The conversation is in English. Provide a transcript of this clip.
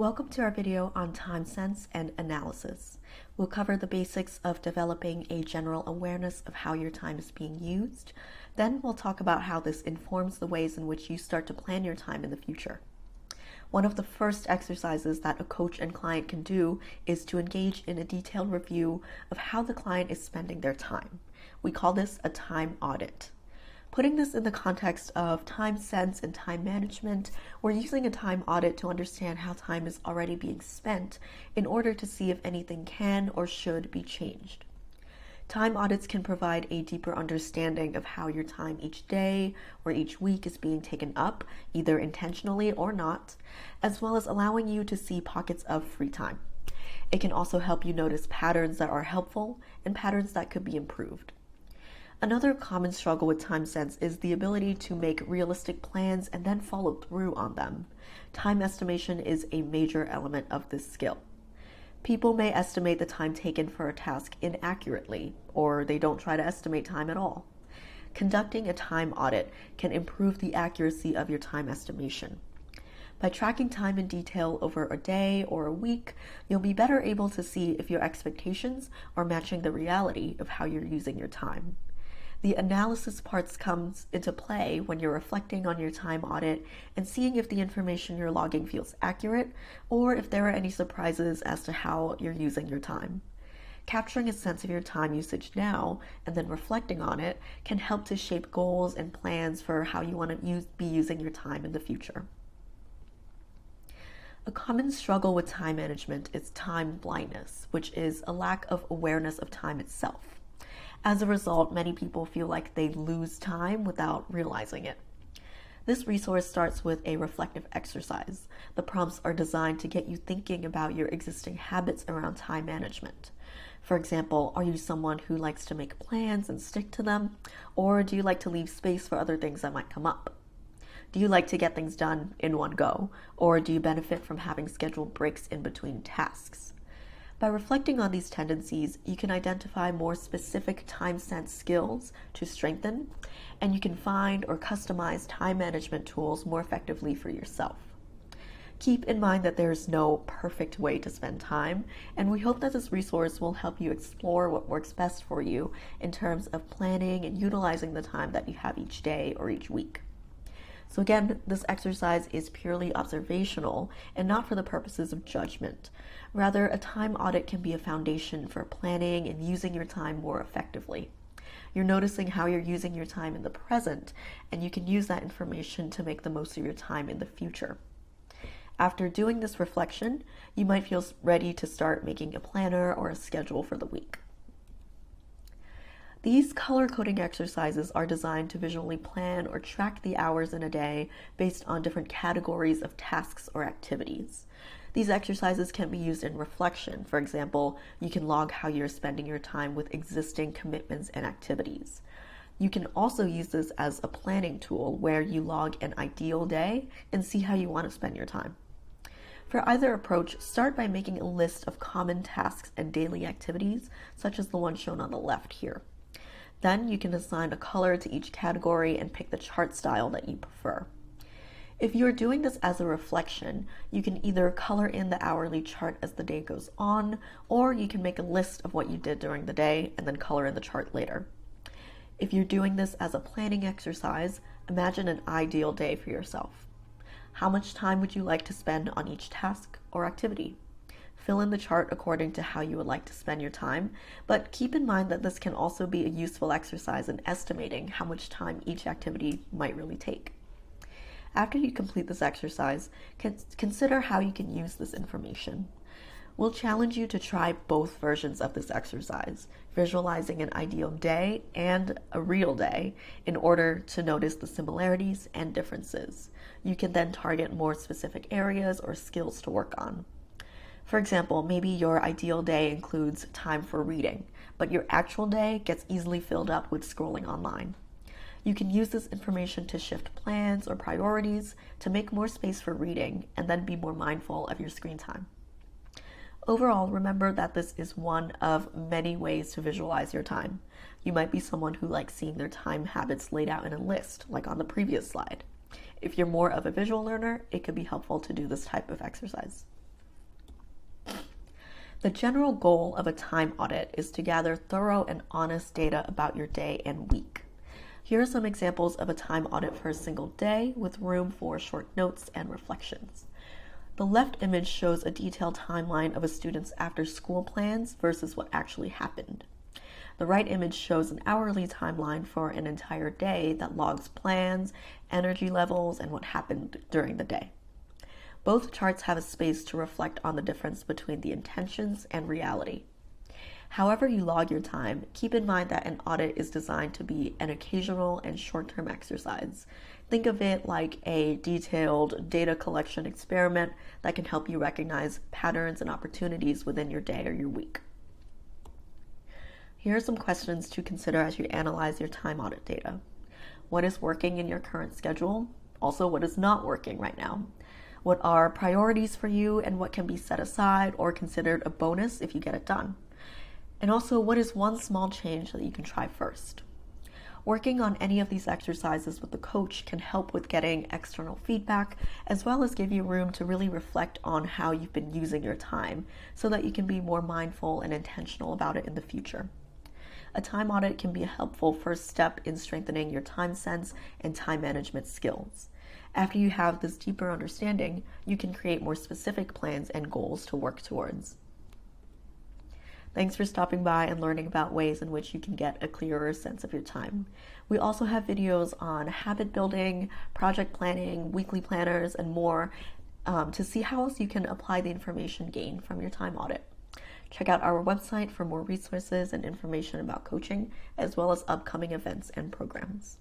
Welcome to our video on time sense and analysis. We'll cover the basics of developing a general awareness of how your time is being used. Then we'll talk about how this informs the ways in which you start to plan your time in the future. One of the first exercises that a coach and client can do is to engage in a detailed review of how the client is spending their time. We call this a time audit. Putting this in the context of time sense and time management, we're using a time audit to understand how time is already being spent in order to see if anything can or should be changed. Time audits can provide a deeper understanding of how your time each day or each week is being taken up, either intentionally or not, as well as allowing you to see pockets of free time. It can also help you notice patterns that are helpful and patterns that could be improved. Another common struggle with time sense is the ability to make realistic plans and then follow through on them. Time estimation is a major element of this skill. People may estimate the time taken for a task inaccurately, or they don't try to estimate time at all. Conducting a time audit can improve the accuracy of your time estimation. By tracking time in detail over a day or a week, you'll be better able to see if your expectations are matching the reality of how you're using your time. The analysis parts comes into play when you're reflecting on your time audit and seeing if the information you're logging feels accurate or if there are any surprises as to how you're using your time. Capturing a sense of your time usage now and then reflecting on it can help to shape goals and plans for how you want to be using your time in the future. A common struggle with time management is time blindness, which is a lack of awareness of time itself. As a result, many people feel like they lose time without realizing it. This resource starts with a reflective exercise. The prompts are designed to get you thinking about your existing habits around time management. For example, are you someone who likes to make plans and stick to them? Or do you like to leave space for other things that might come up? Do you like to get things done in one go? Or do you benefit from having scheduled breaks in between tasks? By reflecting on these tendencies, you can identify more specific time sense skills to strengthen, and you can find or customize time management tools more effectively for yourself. Keep in mind that there is no perfect way to spend time, and we hope that this resource will help you explore what works best for you in terms of planning and utilizing the time that you have each day or each week. So again, this exercise is purely observational and not for the purposes of judgment. Rather, a time audit can be a foundation for planning and using your time more effectively. You're noticing how you're using your time in the present, and you can use that information to make the most of your time in the future. After doing this reflection, you might feel ready to start making a planner or a schedule for the week. These color coding exercises are designed to visually plan or track the hours in a day based on different categories of tasks or activities. These exercises can be used in reflection. For example, you can log how you're spending your time with existing commitments and activities. You can also use this as a planning tool where you log an ideal day and see how you want to spend your time. For either approach, start by making a list of common tasks and daily activities, such as the one shown on the left here. Then you can assign a color to each category and pick the chart style that you prefer. If you're doing this as a reflection, you can either color in the hourly chart as the day goes on, or you can make a list of what you did during the day and then color in the chart later. If you're doing this as a planning exercise, imagine an ideal day for yourself. How much time would you like to spend on each task or activity? Fill in the chart according to how you would like to spend your time, but keep in mind that this can also be a useful exercise in estimating how much time each activity might really take. After you complete this exercise, consider how you can use this information. We'll challenge you to try both versions of this exercise, visualizing an ideal day and a real day in order to notice the similarities and differences. You can then target more specific areas or skills to work on. For example, maybe your ideal day includes time for reading, but your actual day gets easily filled up with scrolling online. You can use this information to shift plans or priorities to make more space for reading and then be more mindful of your screen time. Overall, remember that this is one of many ways to visualize your time. You might be someone who likes seeing their time habits laid out in a list, like on the previous slide. If you're more of a visual learner, it could be helpful to do this type of exercise. The general goal of a time audit is to gather thorough and honest data about your day and week. Here are some examples of a time audit for a single day with room for short notes and reflections. The left image shows a detailed timeline of a student's after-school plans versus what actually happened. The right image shows an hourly timeline for an entire day that logs plans, energy levels, and what happened during the day. Both charts have a space to reflect on the difference between the intentions and reality. However you log your time, keep in mind that an audit is designed to be an occasional and short-term exercise. Think of it like a detailed data collection experiment that can help you recognize patterns and opportunities within your day or your week. Here are some questions to consider as you analyze your time audit data. What is working in your current schedule? Also, what is not working right now? What are priorities for you and what can be set aside or considered a bonus if you get it done? And also, what is one small change that you can try first? Working on any of these exercises with a coach can help with getting external feedback, as well as give you room to really reflect on how you've been using your time so that you can be more mindful and intentional about it in the future. A time audit can be a helpful first step in strengthening your time sense and time management skills. After you have this deeper understanding, you can create more specific plans and goals to work towards. Thanks for stopping by and learning about ways in which you can get a clearer sense of your time. We also have videos on habit building, project planning, weekly planners, and more to see how else you can apply the information gained from your time audit. Check out our website for more resources and information about coaching, as well as upcoming events and programs.